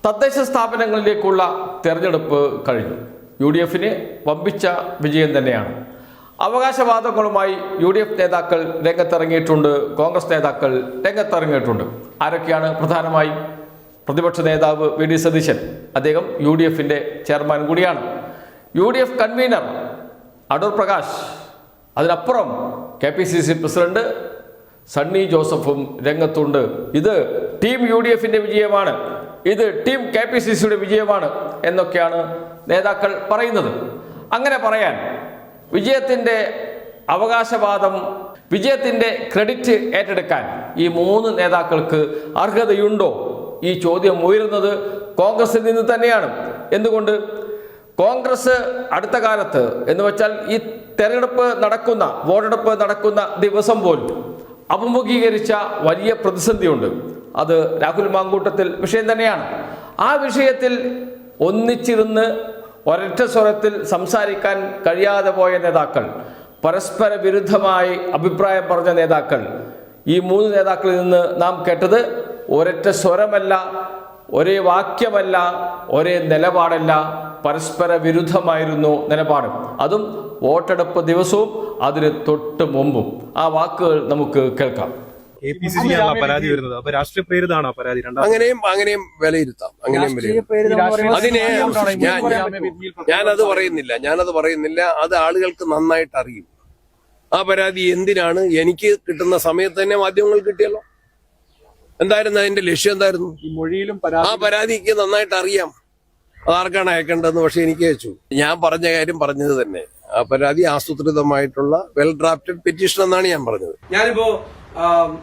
തദ്ദേശ സ്ഥാപനങ്ങളിലേക്കുള്ള തെരഞ്ഞെടുപ്പ് കഴിഞ്ഞു. UDFന് വമ്പിച്ച വിജയം തന്നെയാണ്. അവകാശവാദങ്ങളുമായി UDF നേതാക്കൾ രംഗത്തിറങ്ങിയിട്ടുണ്ട്, കോൺഗ്രസ് നേതാക്കൾ രംഗത്തിറങ്ങിയിട്ടുണ്ട്. ആരൊക്കെയാണ്? പ്രധാനമായും പ്രതിപക്ഷ നേതാവ് VD സതീശൻ, അദ്ദേഹം UDFന്റെ ചെയർമാൻ കൂടിയാണ്. UDF കൺവീനർ അടൂർ പ്രകാശ്, അതിനപ്പുറം KPCC പ്രസിഡന്റ് സണ്ണി ജോസഫും രംഗത്തുണ്ട്. ഇത് ടീം UDFന്റെ വിജയമാണ്, ഇത് ടീം KPCCയുടെ വിജയമാണ് എന്നൊക്കെയാണ് നേതാക്കൾ പറയുന്നത്. അങ്ങനെ പറയാൻ, വിജയത്തിൻ്റെ അവകാശവാദം, വിജയത്തിൻ്റെ ക്രെഡിറ്റ് ഏറ്റെടുക്കാൻ ഈ മൂന്ന് നേതാക്കൾക്ക് അർഹതയുണ്ടോ? ഈ ചോദ്യം ഉയരുന്നത് കോൺഗ്രസിൽ നിന്ന് തന്നെയാണ്. എന്തുകൊണ്ട്? കോൺഗ്രസ് അടുത്ത കാലത്ത് എന്ന് വെച്ചാൽ ഈ തെരഞ്ഞെടുപ്പ് നടക്കുന്ന, വോട്ടെടുപ്പ് നടക്കുന്ന ദിവസം പോലും അഭിമുഖീകരിച്ച വലിയ പ്രതിസന്ധിയുണ്ട്. അത് രാഹുൽ മാങ്കൂട്ടത്തിൽ വിഷയം തന്നെയാണ്. ആ വിഷയത്തിൽ ഒന്നിച്ചിരുന്ന് ഒരൊറ്റ സ്വരത്തിൽ സംസാരിക്കാൻ കഴിയാതെ പോയ നേതാക്കൾ, പരസ്പര വിരുദ്ധമായി അഭിപ്രായം പറഞ്ഞ നേതാക്കൾ, ഈ മൂന്ന് നേതാക്കളിൽ നിന്ന് നാം കേട്ടത് ഒരൊറ്റ സ്വരമല്ല, ഒരേ വാക്യമല്ല, ഒരേ നിലപാടല്ല, പരസ്പര വിരുദ്ധമായിരുന്നു നിലപാട്. അതും വോട്ടെടുപ്പ് ദിവസവും അതിന് തൊട്ട് മുമ്പും. ആ വാക്കുകൾ നമുക്ക് കേൾക്കാം. പരാതി വരുന്നത് അപ്പൊ രാഷ്ട്രീയ പ്രേരിതാണോ പരാതി? അങ്ങനെയും വിലയിരുത്താം, അങ്ങനെയും വിലയിരുത്താം. അതിനെ ഞാനത് പറയുന്നില്ല. അത് ആളുകൾക്ക് നന്നായിട്ട് അറിയും. ആ പരാതി എന്തിനാണ് എനിക്ക് കിട്ടുന്ന സമയത്ത് തന്നെ മാധ്യമങ്ങൾ കിട്ടിയല്ലോ. എന്തായിരുന്നു അതിന്റെ ലക്ഷ്യം? എന്തായിരുന്നു? ആ പരാതിക്ക് നന്നായിട്ട് അറിയാം അതാർക്കാണ് അയക്കേണ്ടതെന്ന്. പക്ഷെ എനിക്ക് അയച്ചു. ഞാൻ പറഞ്ഞ കാര്യം പറഞ്ഞത് തന്നെ. ആ പരാതി ആസൂത്രിതമായിട്ടുള്ള വെൽ ഡ്രാഫ്റ്റഡ് പെറ്റീഷൻ എന്നാണ് ഞാൻ പറഞ്ഞത്. ഞാനിപ്പോ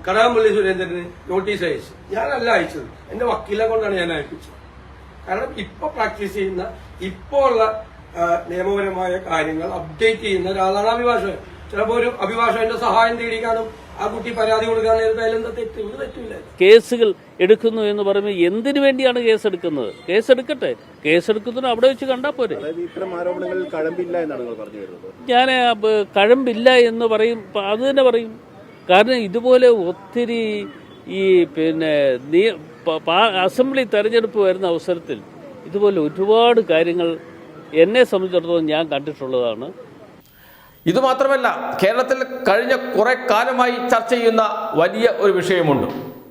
കടകംപള്ളി സുരേന്ദ്രന് നോട്ടീസ് അയച്ചു. ഞാനല്ല അയച്ചത്, എന്റെ വക്കീലെ കൊണ്ടാണ് ഞാൻ അയപ്പിച്ചത്. കാരണം ഇപ്പൊ പ്രാക്ടീസ് ചെയ്യുന്ന, ഇപ്പോ ഉള്ള നിയമപരമായ കാര്യങ്ങൾ അപ്ഡേറ്റ് ചെയ്യുന്ന ഒരാളാണ് അഭിഭാഷകൻ. ചിലപ്പോ ഒരു അഭിഭാഷകന്റെ സഹായം തേടിക്കാനും ആ കുട്ടി പരാതി കൊടുക്കാൻ നേരത്തെ അതിലെന്താ തെറ്റ്? ഒരു തെറ്റില്ല. കേസുകൾ എടുക്കുന്നു എന്ന് പറയുമ്പോൾ എന്തിനു വേണ്ടിയാണ് കേസെടുക്കുന്നത്? കേസെടുക്കട്ടെ, കേസെടുക്കുന്നതിന് അവിടെ വെച്ച് കണ്ടാൽ പോരെ. ഞാൻ കഴമ്പില്ല എന്ന് പറയും, അത് തന്നെ പറയും. കാരണം ഇതുപോലെ ഒത്തിരി ഈ അസംബ്ലി തെരഞ്ഞെടുപ്പ് വരുന്ന അവസരത്തിൽ ഇതുപോലെ ഒരുപാട് കാര്യങ്ങൾ എന്നെ സംബന്ധിച്ചിടത്തോളം ഞാൻ കണ്ടിട്ടുള്ളതാണ്. ഇതുമാത്രമല്ല, കേരളത്തിൽ കഴിഞ്ഞ കുറെ കാലമായി ചർച്ച ചെയ്യുന്ന വലിയ ഒരു വിഷയമുണ്ട്.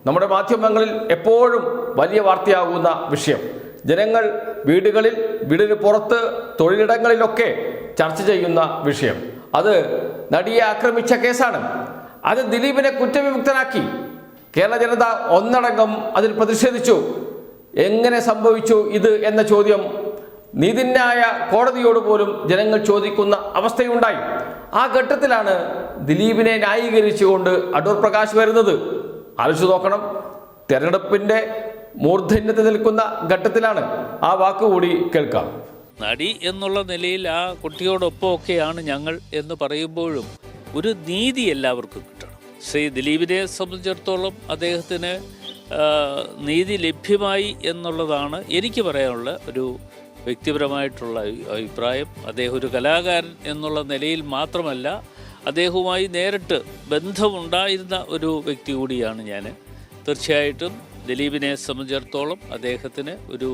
നമ്മുടെ മാധ്യമങ്ങളിൽ എപ്പോഴും വലിയ വാർത്തയാകുന്ന വിഷയം, ജനങ്ങൾ വീടുകളിൽ, വീടിന് പുറത്ത്, തൊഴിലിടങ്ങളിലൊക്കെ ചർച്ച ചെയ്യുന്ന വിഷയം. അത് നടിയെ ആക്രമിച്ച കേസാണ്. അത് ദിലീപിനെ കുറ്റവിമുക്തനാക്കി. കേരള ജനത ഒന്നടങ്കം അതിൽ പ്രതിഷേധിച്ചു. എങ്ങനെ സംഭവിച്ചു ഇത് എന്ന ചോദ്യം നീതിന്യായ കോടതിയോട് പോലും ജനങ്ങൾ ചോദിക്കുന്ന അവസ്ഥയുണ്ടായി. ആ ഘട്ടത്തിലാണ് ദിലീപിനെ ന്യായീകരിച്ചുകൊണ്ട് അടൂർ പ്രകാശ് വരുന്നത്. ആലോചിച്ച് നോക്കണം, തെരഞ്ഞെടുപ്പിന്റെ മൂർധന്യത്തിൽ നിൽക്കുന്ന ഘട്ടത്തിലാണ്. ആ വാക്കുകൂടി കേൾക്കാം. നടി എന്നുള്ള നിലയിൽ ആ കുട്ടിയോടൊപ്പമൊക്കെയാണ് ഞങ്ങൾ എന്ന് പറയുമ്പോഴും ഒരു നീതി എല്ലാവർക്കും കിട്ടണം. ശ്രീ ദിലീപിനെ സംബന്ധിച്ചിടത്തോളം അദ്ദേഹത്തിന് നീതി ലഭ്യമായി എന്നുള്ളതാണ് എനിക്ക് പറയാനുള്ള ഒരു വ്യക്തിപരമായിട്ടുള്ള അഭിപ്രായം. അദ്ദേഹം ഒരു കലാകാരൻ എന്നുള്ള നിലയിൽ മാത്രമല്ല, അദ്ദേഹവുമായി നേരിട്ട് ബന്ധമുണ്ടായിരുന്ന ഒരു വ്യക്തി കൂടിയാണ് ഞാൻ. തീർച്ചയായിട്ടും ദിലീപിനെ സംബന്ധിച്ചിടത്തോളം അദ്ദേഹത്തിന് ഒരു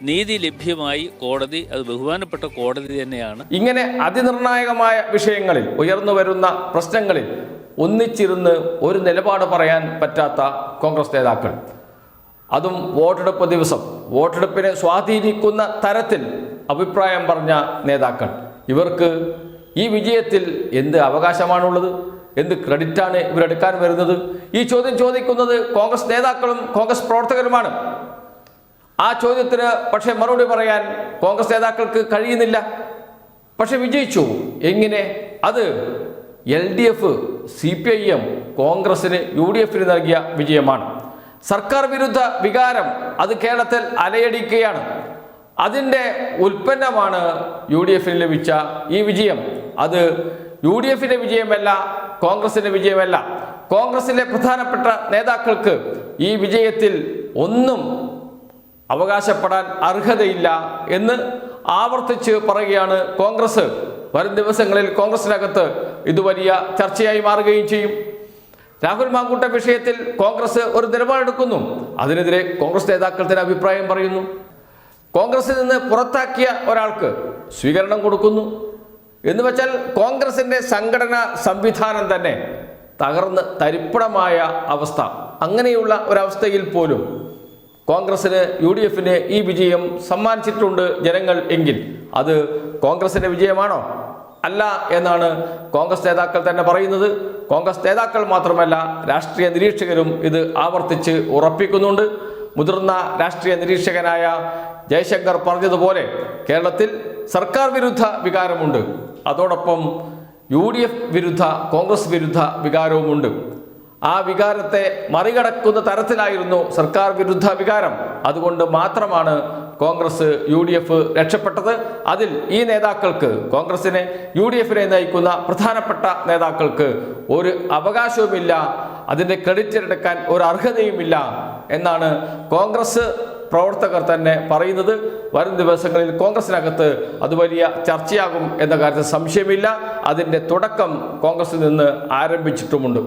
നീതി ലഭ്യമായി. കോടതി, അത് ബഹുമാനപ്പെട്ട കോടതി തന്നെയാണ്. ഇങ്ങനെ അതിനിർണായകമായ വിഷയങ്ങളിൽ, ഉയർന്നു വരുന്ന പ്രശ്നങ്ങളിൽ ഒന്നിച്ചിരുന്ന് ഒരു നിലപാട് പറയാൻ പറ്റാത്ത കോൺഗ്രസ് നേതാക്കൾ, അതും വോട്ടെടുപ്പ് ദിവസം, വോട്ടെടുപ്പിനെ സ്വാധീനിക്കുന്ന തരത്തിൽ അഭിപ്രായം പറഞ്ഞ നേതാക്കൾ, ഇവർക്ക് ഈ വിജയത്തിൽ എന്ത് അവകാശമാണുള്ളത്? എന്ത് ക്രെഡിറ്റാണ് ഇവരെടുക്കാൻ വരുന്നത്? ഈ ചോദ്യം ചോദിക്കുന്നത് കോൺഗ്രസ് നേതാക്കളും കോൺഗ്രസ് പ്രവർത്തകരുമാണ്. ആ ചോദ്യത്തിന് പക്ഷേ മറുപടി പറയാൻ കോൺഗ്രസ് നേതാക്കൾക്ക് കഴിയുന്നില്ല. പക്ഷെ വിജയിച്ചു. എങ്ങനെ? അത് LDF, CPIM കോൺഗ്രസിന് UDFന് നൽകിയ വിജയമാണ്. സർക്കാർ വിരുദ്ധ വികാരം അത് കേരളത്തിൽ അലയടിക്കുകയാണ്. അതിൻ്റെ ഉൽപ്പന്നമാണ് UDFന് ലഭിച്ച ഈ വിജയം. അത് UDFന്റെ വിജയമല്ല, കോൺഗ്രസിന്റെ വിജയമല്ല. കോൺഗ്രസിലെ പ്രധാനപ്പെട്ട നേതാക്കൾക്ക് ഈ വിജയത്തിൽ ഒന്നും അവകാശപ്പെടാൻ അർഹതയില്ല എന്ന് ആവർത്തിച്ച് പറയുകയാണ് കോൺഗ്രസ്. വരും ദിവസങ്ങളിൽ കോൺഗ്രസിനകത്ത് ഇത് വലിയ ചർച്ചയായി മാറുകയും ചെയ്യും. രാഹുൽ മാങ്കൂട്ട വിഷയത്തിൽ കോൺഗ്രസ് ഒരു നിലപാടെടുക്കുന്നു. അതിനെതിരെ കോൺഗ്രസ് നേതാക്കൾ തന്നെ അഭിപ്രായം പറയുന്നു. കോൺഗ്രസിൽ നിന്ന് പുറത്താക്കിയ ഒരാൾക്ക് സ്വീകരണം കൊടുക്കുന്നു എന്ന് വെച്ചാൽ കോൺഗ്രസിൻ്റെ സംഘടനാ സംവിധാനം തന്നെ തകർന്ന് തരിപ്പണമായ അവസ്ഥ. അങ്ങനെയുള്ള ഒരവസ്ഥയിൽ പോലും കോൺഗ്രസിന് UDFന് ഈ വിജയം സമ്മാനിച്ചിട്ടുണ്ട് ജനങ്ങൾ എങ്കിൽ അത് കോൺഗ്രസിൻ്റെ വിജയമാണോ? അല്ല എന്നാണ് കോൺഗ്രസ് നേതാക്കൾ തന്നെ പറയുന്നത്. കോൺഗ്രസ് നേതാക്കൾ മാത്രമല്ല, രാഷ്ട്രീയ നിരീക്ഷകരും ഇത് ആവർത്തിച്ച് ഉറപ്പിക്കുന്നുണ്ട്. മുതിർന്ന രാഷ്ട്രീയ നിരീക്ഷകനായ ജയശങ്കർ പറഞ്ഞതുപോലെ കേരളത്തിൽ സർക്കാർ വിരുദ്ധ വികാരമുണ്ട്, അതോടൊപ്പം UDF വിരുദ്ധ കോൺഗ്രസ് വിരുദ്ധ വികാരവുമുണ്ട്. ആ വികാരത്തെ മറികടക്കുന്ന തരത്തിലായിരുന്നു സർക്കാർ വിരുദ്ധ വികാരം. അതുകൊണ്ട് മാത്രമാണ് കോൺഗ്രസ് UDF രക്ഷപ്പെട്ടത്. അതിൽ ഈ നേതാക്കൾക്ക്, കോൺഗ്രസിനെ UDFനെ നയിക്കുന്ന പ്രധാനപ്പെട്ട നേതാക്കൾക്ക് ഒരു അവകാശവുമില്ല, അതിൻ്റെ ക്രെഡിറ്റ് എടുക്കാൻ ഒരു അർഹതയുമില്ല എന്നാണ് കോൺഗ്രസ് പ്രവർത്തകർ തന്നെ പറയുന്നത്. വരും ദിവസങ്ങളിൽ കോൺഗ്രസിനകത്ത് അത് വലിയ ചർച്ചയാകും എന്ന കാര്യത്തിൽ സംശയമില്ല. അതിൻ്റെ തുടക്കം കോൺഗ്രസിൽ നിന്ന് ആരംഭിച്ചിട്ടുമുണ്ട്.